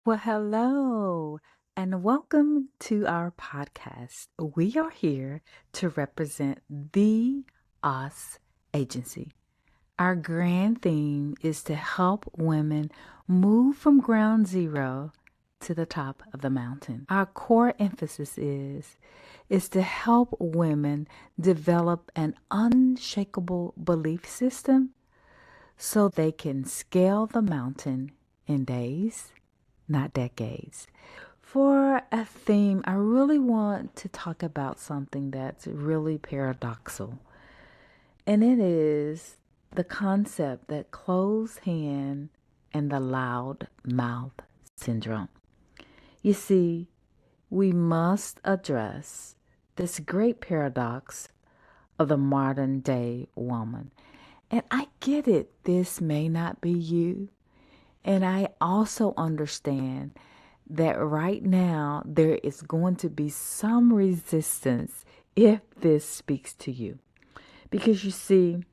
Well, hello, and welcome to our podcast. We are here to represent the US agency. Our grand theme is to help women move from ground zero to the top of the mountain. Our core emphasis is to help women develop an unshakable belief system so they can scale the mountain in days, not decades. For a theme, I really want to talk about something that's really paradoxical, and it is the concept that closed hand and the loud mouth syndrome. You see, we must address this great paradox of the modern day woman. And I get it, this may not be you. And I also understand that right now there is going to be some resistance if this speaks to you. Because you see,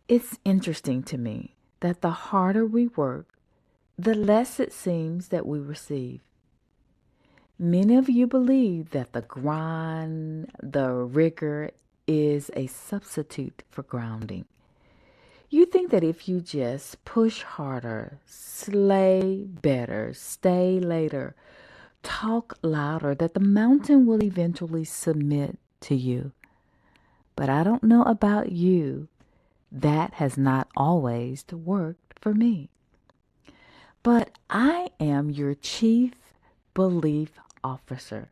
it's interesting to me that the harder we work, the less it seems that we receive. Many of you believe that the grind, the rigor is a substitute for grounding. You think that if you just push harder, slay better, stay later, talk louder, that the mountain will eventually submit to you. But I don't know about you. That has not always worked for me. But I am your chief belief officer.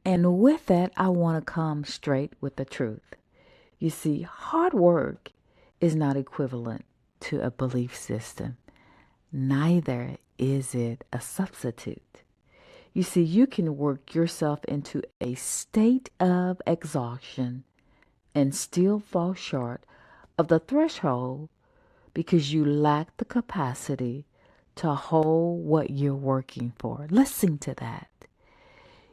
And with that, I want to come straight with the truth. You see, hard work is not equivalent to a belief system. Neither is it a substitute. You see, you can work yourself into a state of exhaustion and still fall short of the threshold because you lack the capacity to hold what you're working for. Listen to that.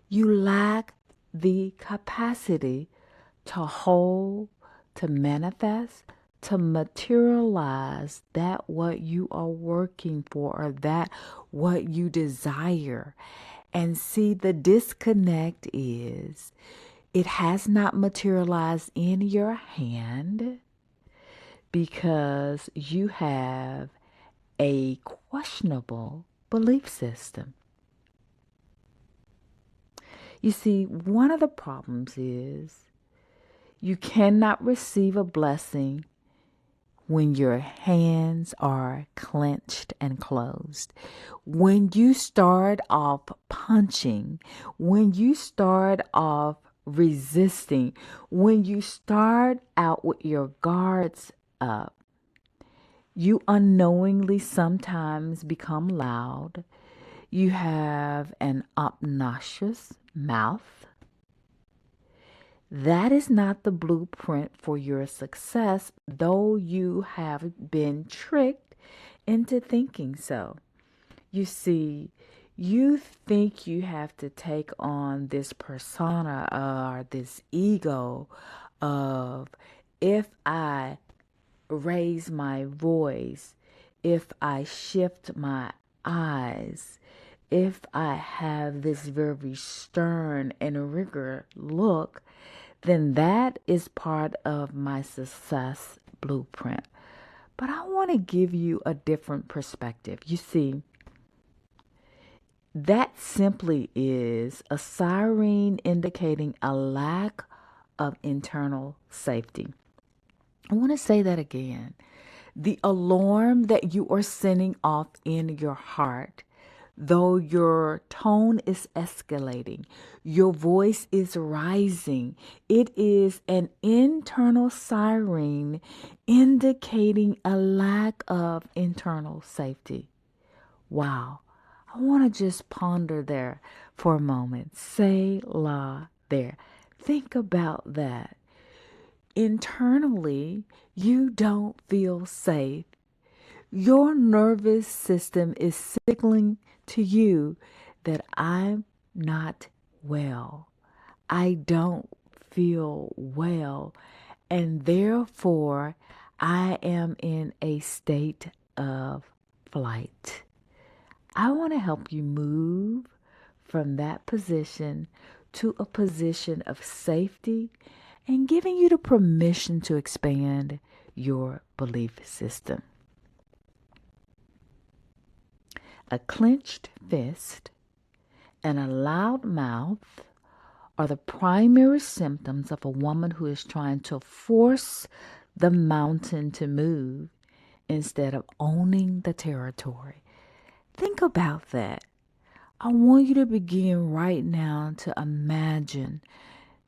You lack the capacity to hold, to manifest, to materialize that what you are working for or that what you desire. And see, the disconnect is it has not materialized in your hand because you have a questionable belief system. You see, one of the problems is you cannot receive a blessing when your hands are clenched and closed. When you start off punching, when you start off resisting, when you start out with your guards up, you unknowingly sometimes become loud. You have an obnoxious mouth. That is not the blueprint for your success, though you have been tricked into thinking so. You see, you think you have to take on this persona or this ego of if I raise my voice, if I shift my eyes, if I have this very stern and rigor look, then that is part of my success blueprint. But I want to give you a different perspective. You see, that simply is a siren indicating a lack of internal safety. I want to say that again. The alarm that you are sending off in your heart, though your tone is escalating, your voice is rising, it is an internal siren indicating a lack of internal safety. Wow. I want to just ponder there for a moment. Say la there. Think about that. Internally, you don't feel safe. Your nervous system is signaling to you that I'm not well. I don't feel well. And therefore, I am in a state of flight. I want to help you move from that position to a position of safety and giving you the permission to expand your belief system. A clenched fist and a loud mouth are the primary symptoms of a woman who is trying to force the mountain to move instead of owning the territory. Think about that. I want you to begin right now to imagine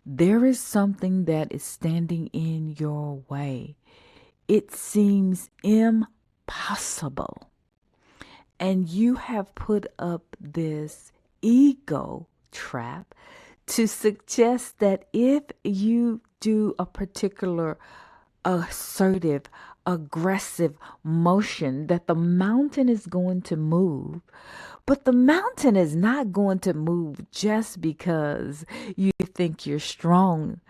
there is something that is standing in your way. It seems impossible. And you have put up this ego trap to suggest that if you do a particular assertive, aggressive motion, that the mountain is going to move. But the mountain is not going to move just because you think you're strong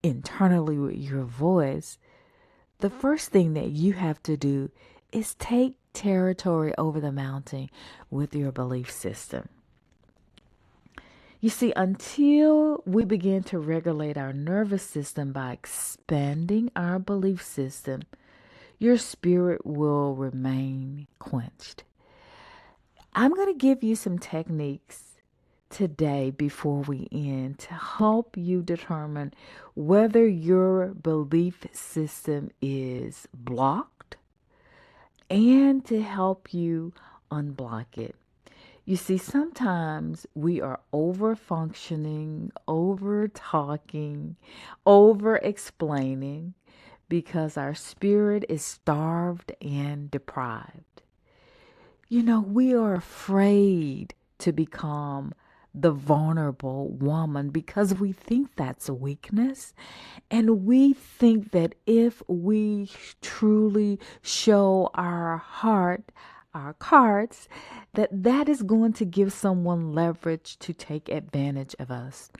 internally with your voice. The first thing that you have to do is take territory over the mountain with your belief system. You see, until we begin to regulate our nervous system by expanding our belief system, your spirit will remain quenched. I'm going to give you some techniques today before we end to help you determine whether your belief system is blocked and to help you unblock it. You see, sometimes we are over functioning, over talking, over explaining because our spirit is starved and deprived. You know, we are afraid to become the vulnerable woman because we think that's a weakness. And we think that if we truly show our heart, our cards, that is going to give someone leverage to take advantage of us.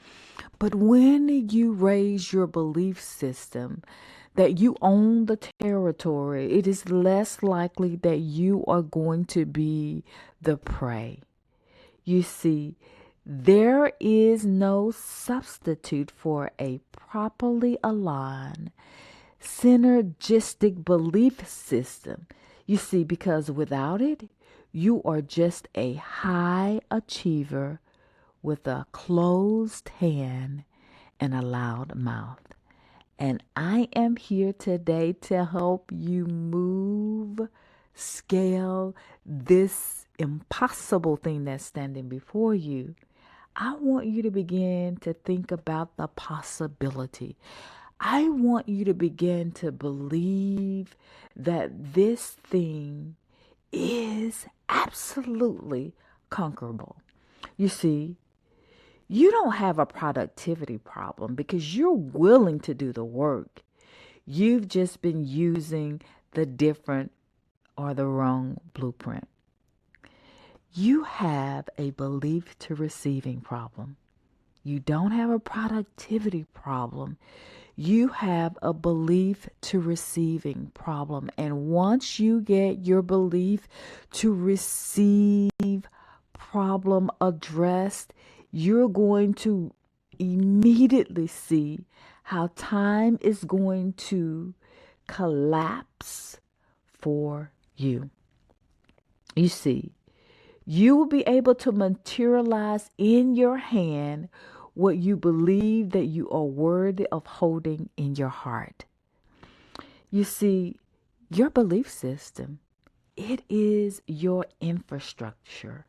But when you raise your belief system that you own the territory, it is less likely that you are going to be the prey. You see, there is no substitute for a properly aligned, synergistic belief system. You see, because without it, you are just a high achiever with a closed hand and a loud mouth. And I am here today to help you move, scale this impossible thing that's standing before you. I want you to begin to think about the possibility. I want you to begin to believe that this thing is absolutely conquerable. You see, you don't have a productivity problem because you're willing to do the work. You've just been using the different or the wrong blueprint. You have a belief to receiving problem. You don't have a productivity problem. You have a belief to receiving problem. And once you get your belief to receive problem addressed, you're going to immediately see how time is going to collapse for you. You see, you will be able to materialize in your hand what you believe that you are worthy of holding in your heart. You see, your belief system, it is your infrastructure.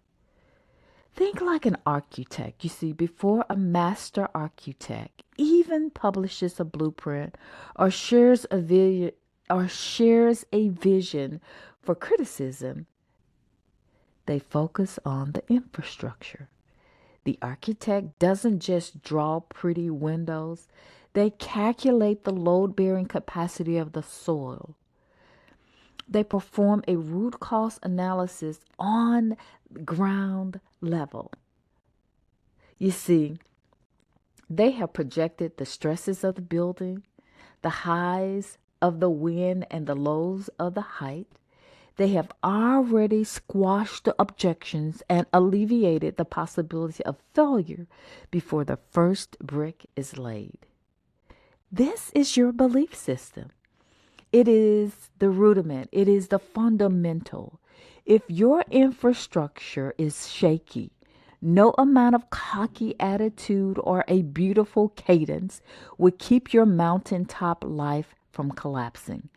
Think like an architect. You see, before a master architect even publishes a blueprint or shares a vision for criticism, they focus on the infrastructure. The architect doesn't just draw pretty windows. They calculate the load-bearing capacity of the soil. They perform a root cause analysis on ground level. You see, they have projected the stresses of the building, the highs of the wind and the lows of the height. They have already squashed the objections and alleviated the possibility of failure before the first brick is laid. This is your belief system. It is the rudiment. It is the fundamental. If your infrastructure is shaky, no amount of cocky attitude or a beautiful cadence would keep your mountaintop life from collapsing.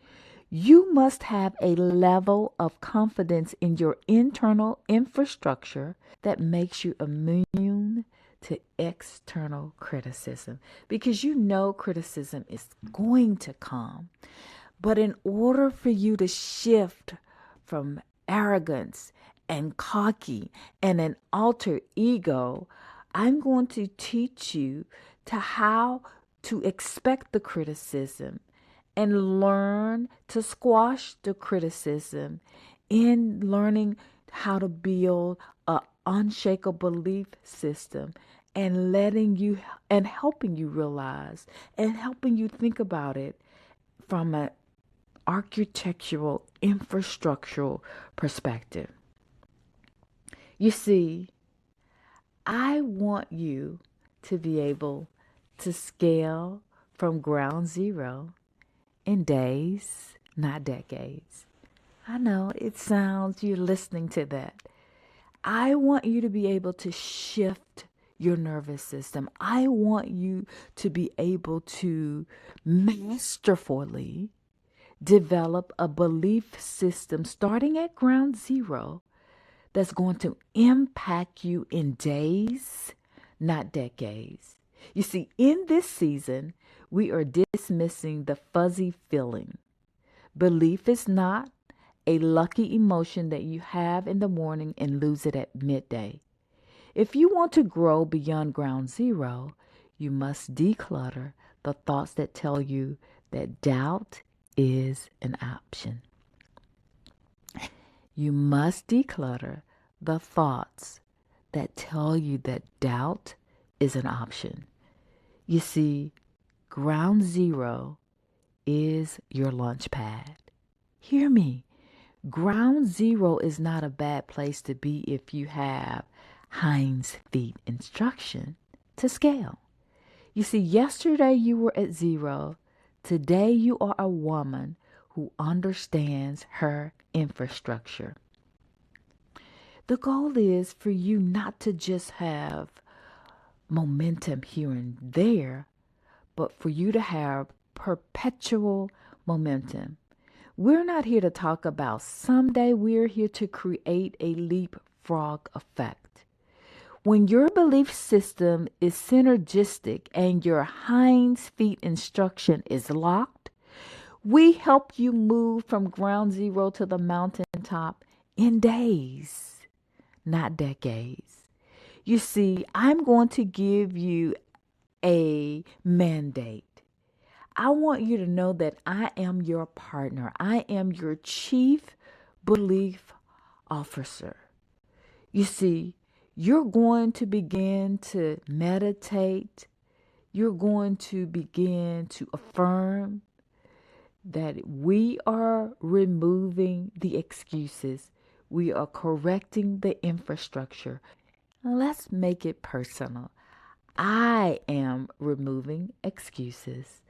You must have a level of confidence in your internal infrastructure that makes you immune to external criticism, because you know criticism is going to come. But in order for you to shift from arrogance and cocky and an alter ego, I'm going to teach you to how to expect the criticism and learn to squash the criticism in learning how to build an unshakable belief system and letting you and helping you realize and helping you think about it from an architectural, infrastructural perspective. You see, I want you to be able to scale from ground zero in days, not decades. I know it sounds, you're listening to that. I want you to be able to shift your nervous system. I want you to be able to masterfully develop a belief system starting at ground zero that's going to impact you in days, not decades. You see, in this season, we are dismissing the fuzzy feeling. Belief is not a lucky emotion that you have in the morning and lose it at midday. If you want to grow beyond ground zero, you must declutter the thoughts that tell you that doubt is an option. You must declutter the thoughts that tell you that doubt is an option. You see, ground zero is your launch pad. Hear me. Ground zero is not a bad place to be if you have hinds feet instruction to scale. You see, yesterday you were at zero. Today you are a woman who understands her infrastructure. The goal is for you not to just have momentum here and there, but for you to have perpetual momentum. We're not here to talk about someday. We're here to create a leapfrog effect. When your belief system is synergistic and your hinds feet instruction is locked, we help you move from ground zero to the mountaintop in days, not decades. You see, I'm going to give you a mandate. I want you to know that I am your partner. I am your chief belief officer. You see, you're going to begin to meditate. You're going to begin to affirm that we are removing the excuses. We are correcting the infrastructure. Let's make it personal. I am removing excuses.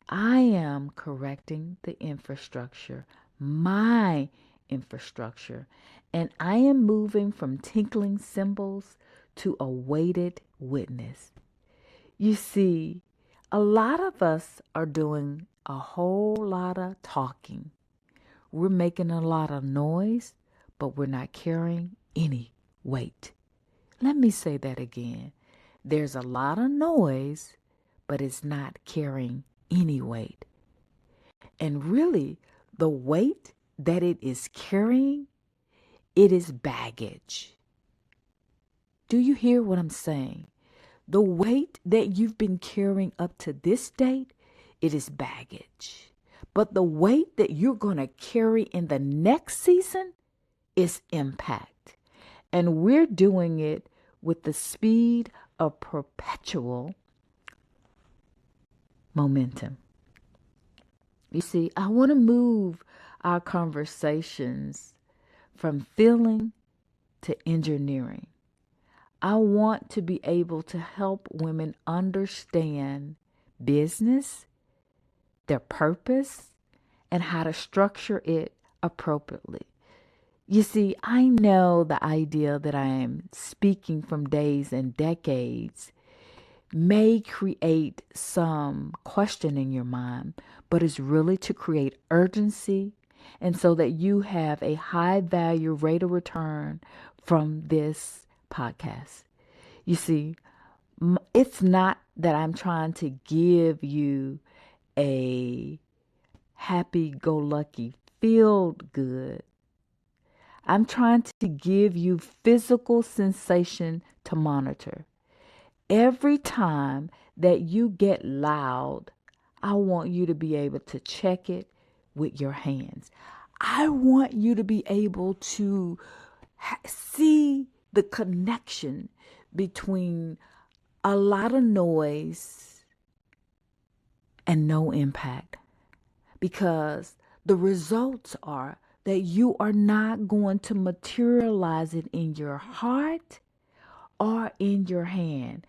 I am correcting the infrastructure, my infrastructure, and I am moving from tinkling cymbals to a weighted witness. You see, a lot of us are doing a whole lot of talking. We're making a lot of noise, but we're not carrying any weight. Let me say that again. There's a lot of noise, but it's not carrying any weight. And really, the weight that it is carrying, it is baggage. Do you hear what I'm saying? The weight that you've been carrying up to this date, it is baggage. But the weight that you're going to carry in the next season is impact. And we're doing it with the speed of perpetual momentum. You see, I want to move our conversations from feeling to engineering. I want to be able to help women understand business, their purpose, and how to structure it appropriately. You see, I know the idea that I am speaking from days and decades may create some question in your mind, but it's really to create urgency and so that you have a high value rate of return from this podcast. You see, it's not that I'm trying to give you a happy-go-lucky, feel-good. I'm trying to give you physical sensation to monitor. Every time that you get loud, I want you to be able to check it with your hands. I want you to be able to see the connection between a lot of noise and no impact. Because the results are that you are not going to materialize it in your heart or in your hand.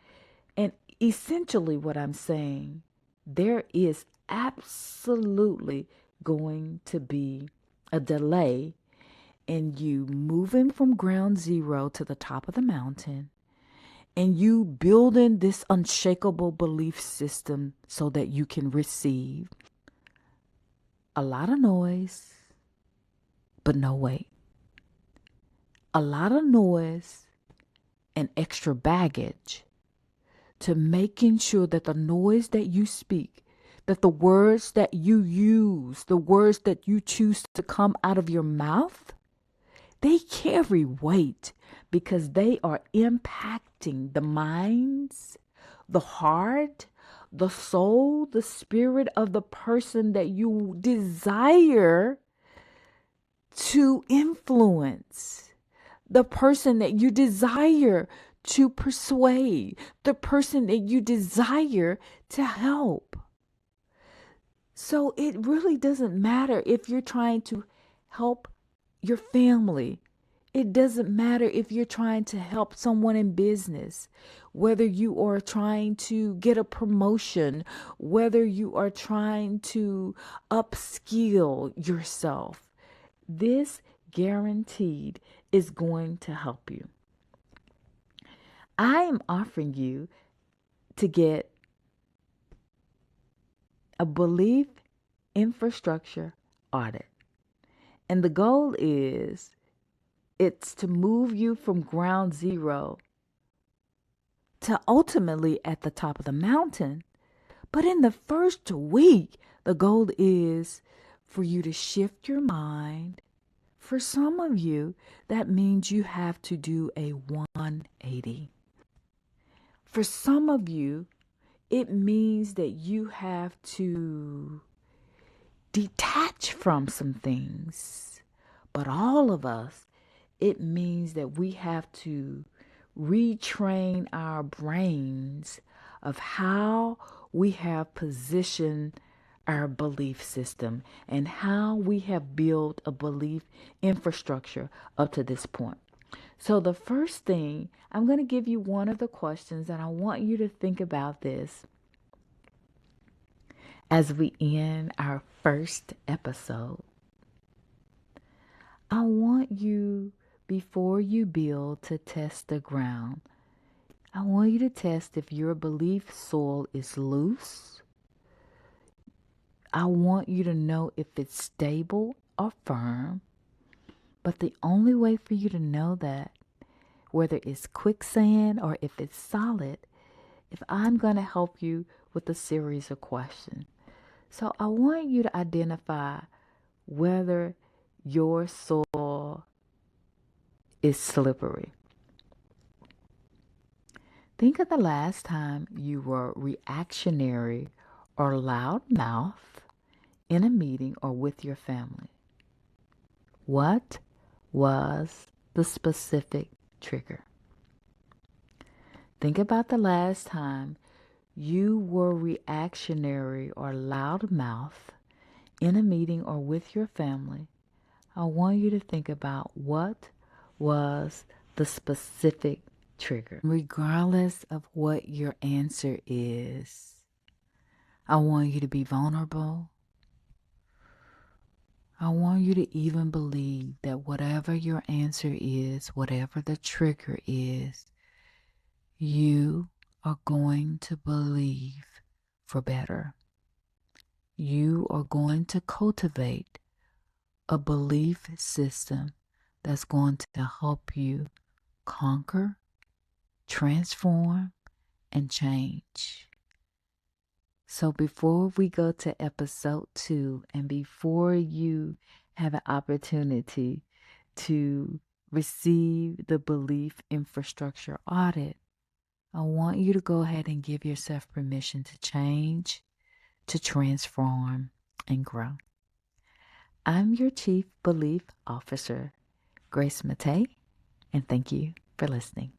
And essentially what I'm saying, there is absolutely going to be a delay in you moving from ground zero to the top of the mountain and you building this unshakable belief system so that you can receive a lot of noise, but no weight. A lot of noise and extra baggage to making sure that the noise that you speak, that the words that you use, the words that you choose to come out of your mouth, they carry weight because they are impacting the minds, the heart, the soul, the spirit of the person that you desire to influence, the person that you desire to persuade, the person that you desire to help. So it really doesn't matter if you're trying to help your family. It doesn't matter if you're trying to help someone in business, whether you are trying to get a promotion, whether you are trying to upskill yourself. This guaranteed is going to help you. I am offering you to get a belief infrastructure audit. And the goal is it's to move you from ground zero to ultimately at the top of the mountain. But in the first week, the goal is for you to shift your mind. For some of you, that means you have to do a 180. For some of you, it means that you have to detach from some things. But all of us, it means that we have to retrain our brains of how we have positioned our belief system and how we have built a belief infrastructure up to this point. So the first thing, I'm going to give you one of the questions, and I want you to think about this as we end our first episode. I want you, before you build, to test the ground. I want you to test if your belief soil is loose. I want you to know if it's stable or firm. But the only way for you to know that, whether it's quicksand or if it's solid, if I'm going to help you with a series of questions. So I want you to identify whether your soil is slippery. Think of the last time you were reactionary or loudmouth in a meeting or with your family. What was the specific trigger? Think about the last time you were reactionary or loudmouth in a meeting or with your family, I want you to think about what was the specific trigger. Regardless of what your answer is, I want you to be vulnerable. I want you to even believe that whatever your answer is, whatever the trigger is, you are going to believe for better. You are going to cultivate a belief system that's going to help you conquer, transform, and change. So before we go to episode 2, and before you have an opportunity to receive the belief infrastructure audit, I want you to go ahead and give yourself permission to change, to transform, and grow. I'm your Chief Belief Officer, Grace Matei, and thank you for listening.